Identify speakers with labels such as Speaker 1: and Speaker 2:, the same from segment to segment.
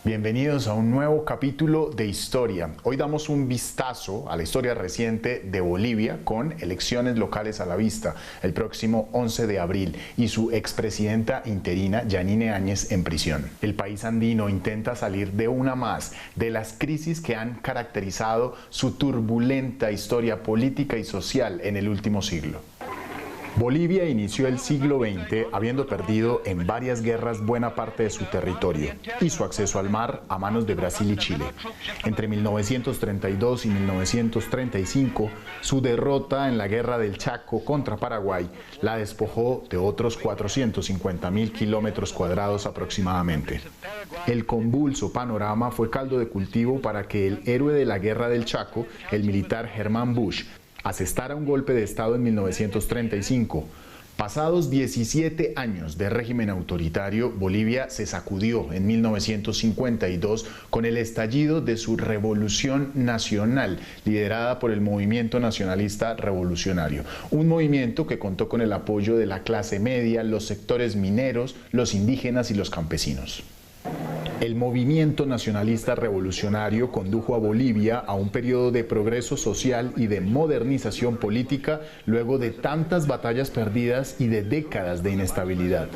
Speaker 1: Bienvenidos a un nuevo capítulo de Historia. Hoy damos un vistazo a la historia reciente de Bolivia con elecciones locales a la vista el próximo 11 de abril y su expresidenta interina Yanine Áñez en prisión. El país andino intenta salir de una más de las crisis que han caracterizado su turbulenta historia política y social en el último siglo. Bolivia inició el siglo XX habiendo perdido en varias guerras buena parte de su territorio y su acceso al mar a manos de Brasil y Chile. Entre 1932 y 1935, su derrota en la Guerra del Chaco contra Paraguay la despojó de otros 450.000 kilómetros cuadrados aproximadamente. El convulso panorama fue caldo de cultivo para que el héroe de la Guerra del Chaco, el militar Germán Busch, asestara un golpe de Estado en 1935. Pasados 17 años de régimen autoritario, Bolivia se sacudió en 1952 con el estallido de su revolución nacional, liderada por el Movimiento Nacionalista Revolucionario, un movimiento que contó con el apoyo de la clase media, los sectores mineros, los indígenas y los campesinos. El movimiento nacionalista revolucionario condujo a Bolivia a un periodo de progreso social y de modernización política luego de tantas batallas perdidas y de décadas de inestabilidad.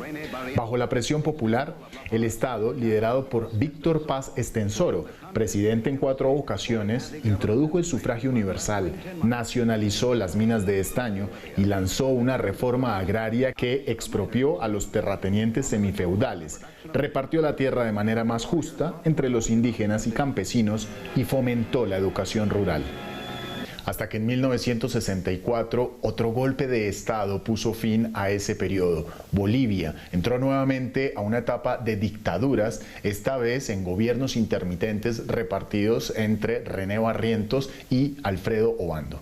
Speaker 1: Bajo la presión popular, el Estado, liderado por Víctor Paz Estenssoro, presidente en 4 ocasiones, introdujo el sufragio universal, nacionalizó las minas de estaño y lanzó una reforma agraria que expropió a los terratenientes semifeudales, repartió la tierra de manera más justa entre los indígenas y campesinos y fomentó la educación rural. Hasta que en 1964 otro golpe de Estado puso fin a ese periodo. Bolivia entró nuevamente a una etapa de dictaduras, esta vez en gobiernos intermitentes repartidos entre René Barrientos y Alfredo Obando.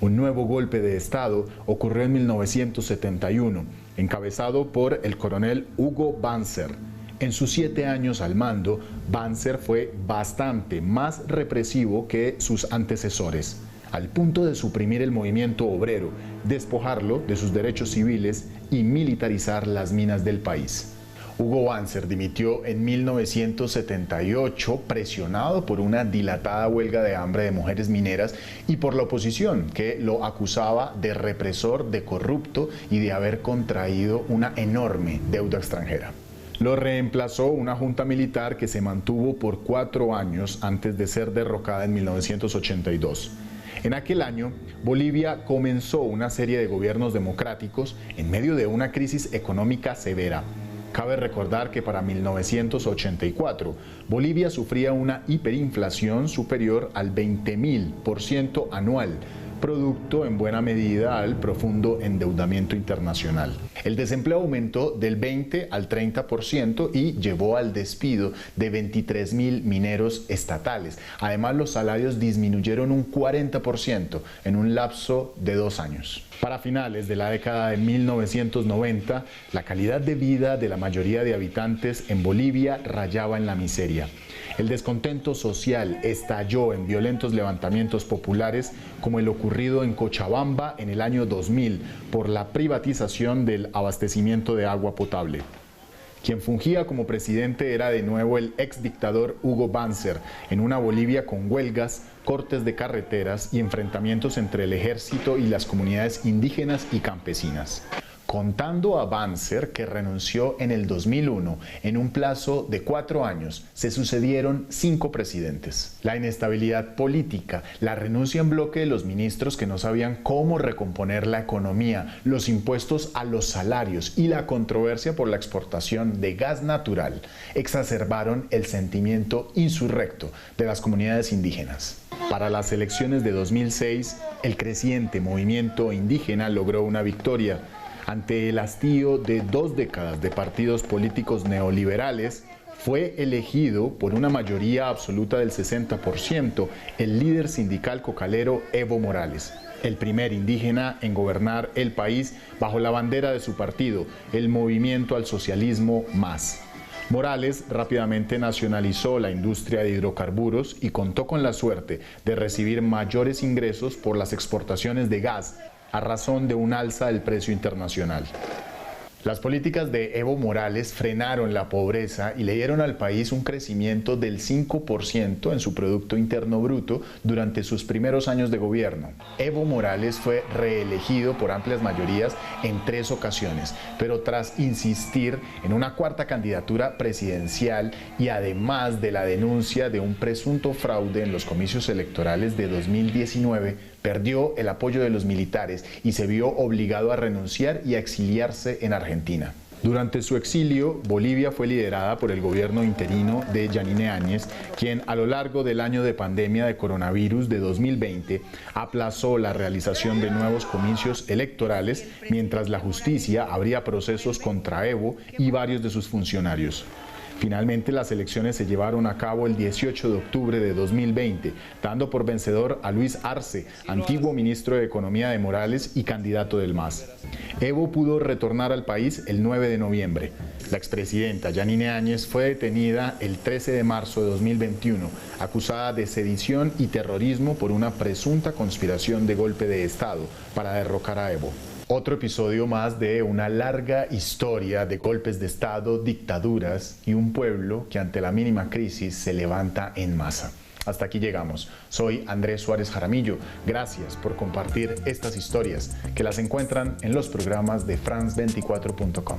Speaker 1: Un nuevo golpe de Estado ocurrió en 1971, encabezado por el coronel Hugo Banzer. En sus 7 años al mando, Banzer fue bastante más represivo que sus antecesores, al punto de suprimir el movimiento obrero, despojarlo de sus derechos civiles y militarizar las minas del país. Hugo Banzer dimitió en 1978, presionado por una dilatada huelga de hambre de mujeres mineras y por la oposición, que lo acusaba de represor, de corrupto y de haber contraído una enorme deuda extranjera. Lo reemplazó una junta militar que se mantuvo por 4 años antes de ser derrocada en 1982. En aquel año, Bolivia comenzó una serie de gobiernos democráticos en medio de una crisis económica severa. Cabe recordar que para 1984, Bolivia sufría una hiperinflación superior al 20.000% anual, producto en buena medida al profundo endeudamiento internacional. El desempleo aumentó del 20 al 30% y llevó al despido de 23.000 mineros estatales. Además, los salarios disminuyeron un 40% en un lapso de 2 años. Para finales de la década de 1990, la calidad de vida de la mayoría de habitantes en Bolivia rayaba en la miseria. El descontento social estalló en violentos levantamientos populares como el ocurrido en Cochabamba en el año 2000 por la privatización del abastecimiento de agua potable. Quien fungía como presidente era de nuevo el exdictador Hugo Banzer, en una Bolivia con huelgas, cortes de carreteras y enfrentamientos entre el ejército y las comunidades indígenas y campesinas. Contando a Banzer, que renunció en el 2001, en un plazo de 4 años, se sucedieron 5 presidentes. La inestabilidad política, la renuncia en bloque de los ministros que no sabían cómo recomponer la economía, los impuestos a los salarios y la controversia por la exportación de gas natural exacerbaron el sentimiento insurrecto de las comunidades indígenas. Para las elecciones de 2006, el creciente movimiento indígena logró una victoria. Ante el hastío de 2 décadas de partidos políticos neoliberales, fue elegido por una mayoría absoluta del 60% el líder sindical cocalero Evo Morales, el primer indígena en gobernar el país bajo la bandera de su partido, el Movimiento al Socialismo Más. Morales rápidamente nacionalizó la industria de hidrocarburos y contó con la suerte de recibir mayores ingresos por las exportaciones de gas, a razón de un alza del precio internacional. Las políticas de Evo Morales frenaron la pobreza y le dieron al país un crecimiento del 5% en su Producto Interno Bruto durante sus primeros años de gobierno. Evo Morales fue reelegido por amplias mayorías en 3 ocasiones, pero tras insistir en una cuarta candidatura presidencial y además de la denuncia de un presunto fraude en los comicios electorales de 2019, perdió el apoyo de los militares y se vio obligado a renunciar y a exiliarse en Argentina. Durante su exilio, Bolivia fue liderada por el gobierno interino de Yanine Áñez, quien a lo largo del año de pandemia de coronavirus de 2020 aplazó la realización de nuevos comicios electorales, mientras la justicia abría procesos contra Evo y varios de sus funcionarios. Finalmente, las elecciones se llevaron a cabo el 18 de octubre de 2020, dando por vencedor a Luis Arce, antiguo ministro de Economía de Morales y candidato del MAS. Evo pudo retornar al país el 9 de noviembre. La expresidenta Yanine Áñez fue detenida el 13 de marzo de 2021, acusada de sedición y terrorismo por una presunta conspiración de golpe de Estado para derrocar a Evo. Otro episodio más de una larga historia de golpes de Estado, dictaduras y un pueblo que ante la mínima crisis se levanta en masa. Hasta aquí llegamos. Soy Andrés Suárez Jaramillo. Gracias por compartir estas historias que las encuentran en los programas de France24.com.